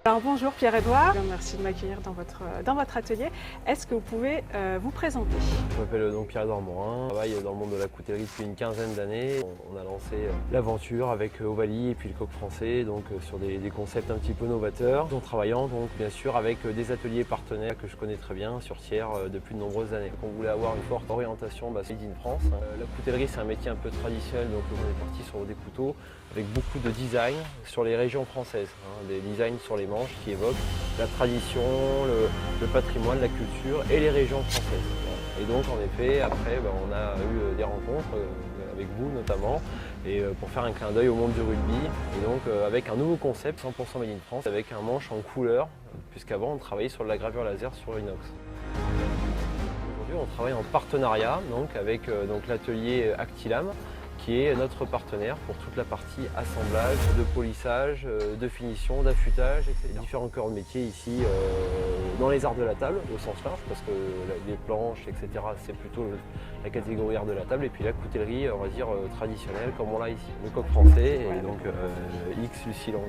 Alors bonjour Pierre-Edouard, merci de m'accueillir dans votre atelier. Est-ce que vous pouvez vous présenter? Je m'appelle donc Pierre-Edouard Morin, je travaille dans le monde de la coutellerie depuis une quinzaine d'années. On a lancé l'aventure avec Ovalie et puis le Coq Français, donc sur des concepts un petit peu novateurs, en travaillant donc bien sûr avec des ateliers partenaires que je connais très bien sur Thiers depuis de nombreuses années. On voulait avoir une forte orientation Made in France. La coutellerie c'est un métier un peu traditionnel, donc on est parti sur des couteaux avec beaucoup de design sur les régions françaises, des designs sur les manches qui évoquent la tradition, le patrimoine, la culture et les régions françaises. Et donc en effet, après on a eu des rencontres avec vous notamment, et pour faire un clin d'œil au monde du rugby, et donc avec un nouveau concept 100% Made in France, avec un manche en couleur, puisqu'avant on travaillait sur de la gravure laser sur inox. Aujourd'hui on travaille en partenariat donc, avec l'atelier Actilam, qui est notre partenaire pour toute la partie assemblage, de polissage, de finition, d'affûtage, etc. Différents corps de métier ici dans les arts de la table au sens large, parce que les planches, etc. c'est plutôt la catégorie art de la table, et puis la coutellerie, on va dire traditionnelle comme on l'a ici. Le Coq Français et donc X Lucie Lang.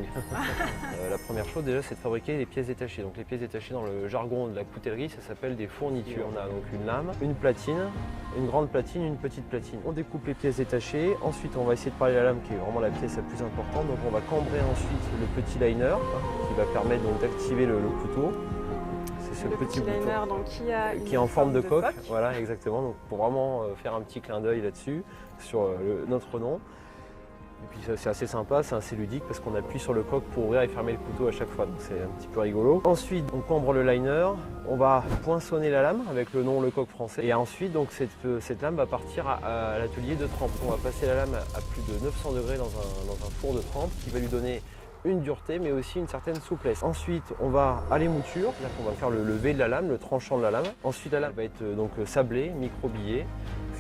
La première chose déjà c'est de fabriquer les pièces détachées. Donc les pièces détachées dans le jargon de la coutellerie ça s'appelle des fournitures. On a donc une lame, une platine, une grande platine, une petite platine. On découpe les pièces détachées, ensuite on va essayer de parler de la lame qui est vraiment la pièce la plus importante. Donc on va cambrer ensuite le petit liner qui va permettre d'activer le couteau. C'est ce petit liner donc, qui est en forme de coque. Voilà, exactement. Donc pour vraiment faire un petit clin d'œil là-dessus sur notre nom. Et puis c'est assez sympa, c'est assez ludique parce qu'on appuie sur le coq pour ouvrir et fermer le couteau à chaque fois, donc c'est un petit peu rigolo. Ensuite on cambre le liner, on va poinçonner la lame avec le nom Le Coq Français, et ensuite donc cette lame va partir à l'atelier de trempe. On va passer la lame à plus de 900 degrés dans un four de trempe qui va lui donner une dureté mais aussi une certaine souplesse. Ensuite on va à l'émouture, c'est-à-dire qu'on va faire le lever de la lame, le tranchant de la lame. Ensuite la lame va être donc sablée, microbillée,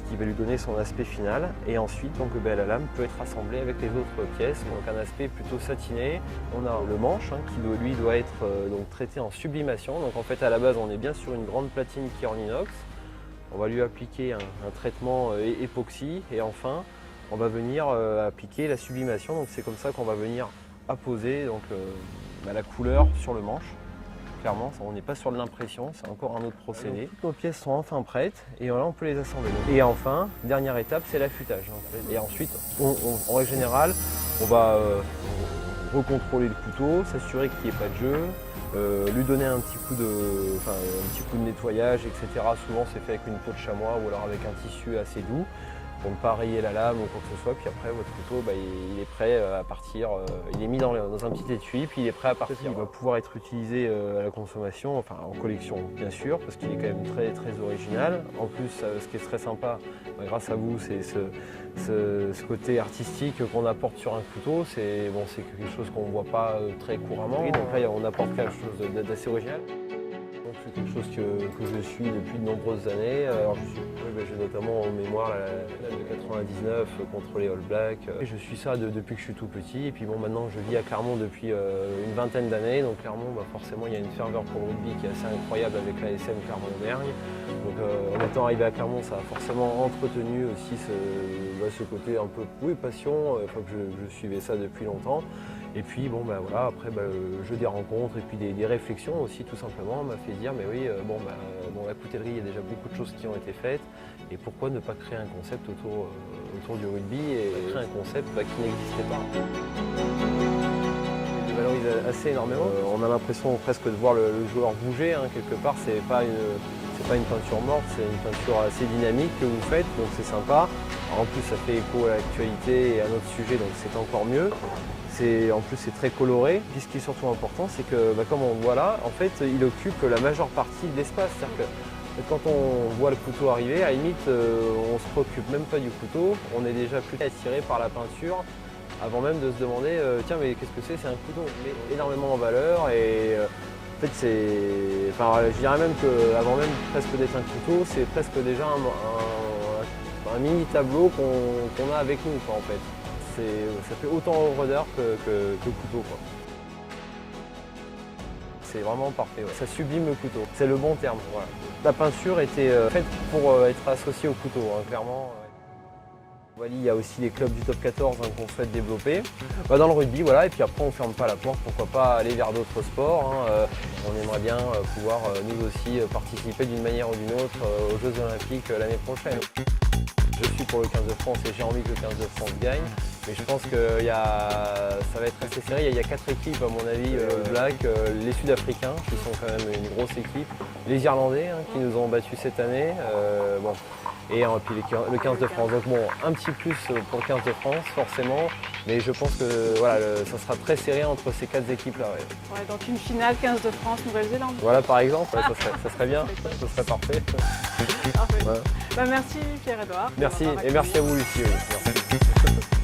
qui va lui donner son aspect final, et ensuite donc, la lame peut être assemblée avec les autres pièces, donc un aspect plutôt satiné. On a le manche qui lui doit être donc, traité en sublimation, donc en fait à la base on est bien sur une grande platine qui est en inox. On va lui appliquer un traitement époxy, et enfin on va venir appliquer la sublimation, donc c'est comme ça qu'on va venir apposer donc, la couleur sur le manche. Clairement, on n'est pas sur de l'impression, c'est encore un autre procédé. Toutes nos pièces sont enfin prêtes et là on peut les assembler. Et enfin, dernière étape, c'est l'affûtage. Et ensuite, en règle générale, on va recontrôler le couteau, s'assurer qu'il n'y ait pas de jeu, lui donner un petit coup de nettoyage, etc. Souvent c'est fait avec une peau de chamois ou alors avec un tissu assez doux, pour ne pas rayer la lame ou quoi que ce soit. Puis après votre couteau il est prêt à partir, il est mis dans un petit étui puis il est prêt à partir. Il va pouvoir être utilisé à la consommation, enfin en collection bien sûr, parce qu'il est quand même très très original. En plus ce qui est très sympa grâce à vous, c'est ce côté artistique qu'on apporte sur un couteau. C'est quelque chose qu'on ne voit pas très couramment, et donc là on apporte quelque chose d'assez original. C'est quelque chose que je suis depuis de nombreuses années. Alors, j'ai notamment en mémoire la de 99 contre les All Blacks. Je suis ça depuis que je suis tout petit. Et puis bon, maintenant je vis à Clermont depuis une vingtaine d'années. Donc Clermont, forcément, il y a une ferveur pour le rugby qui est assez incroyable avec l'ASM Clermont-Auvergne. Donc en étant arrivé à Clermont, ça a forcément entretenu aussi ce côté un peu passion. Que je suivais ça depuis longtemps. Et puis voilà, après le jeu des rencontres et puis des réflexions aussi tout simplement m'a fait dire mais oui, dans la coutellerie il y a déjà beaucoup de choses qui ont été faites, et pourquoi ne pas créer un concept autour du rugby et créer un concept qui n'existait pas. Il valorise assez énormément. On a l'impression presque de voir le joueur bouger, quelque part. C'est pas une peinture morte, c'est une peinture assez dynamique que vous faites, donc c'est sympa. En plus ça fait écho à l'actualité et à notre sujet, donc c'est encore mieux. En plus c'est très coloré. Puis ce qui est surtout important, c'est que comme on voit là, en fait il occupe la majeure partie de l'espace. C'est-à-dire que quand on voit le couteau arriver, à la limite on se préoccupe même pas du couteau, on est déjà plus attiré par la peinture avant même de se demander tiens mais qu'est-ce que c'est un couteau. Il met énormément en valeur, et en fait je dirais même qu'avant même presque d'être un couteau, c'est presque déjà un mini tableau qu'on a avec nous en fait. Ça fait autant rôdeur que couteau. C'est vraiment parfait, ça sublime le couteau, c'est le bon terme. Voilà. La peinture était faite pour être associée au couteau, clairement. Il y a aussi les clubs du top 14 qu'on souhaite développer. Dans le rugby, voilà, et puis après on ne ferme pas la porte, pourquoi pas aller vers d'autres sports. On aimerait bien pouvoir nous aussi participer d'une manière ou d'une autre aux Jeux Olympiques l'année prochaine. Je suis pour le 15 de France et j'ai envie que le 15 de France gagne. Mais je pense que ça va être assez serré. Il y a 4 équipes à mon avis, Black, les Sud-Africains qui sont quand même une grosse équipe, les Irlandais qui nous ont battus cette année, et puis le 15 de France. Donc bon, un petit plus pour le 15 de France forcément, mais je pense que voilà, ça sera très serré entre ces 4 équipes-là. Ouais, donc une finale 15 de France, Nouvelle-Zélande. Voilà par exemple, ça serait bien, ça serait parfait. Parfait. Ouais. Merci Pierre-Édouard. Merci et merci à vous Lucie. Oui. Merci.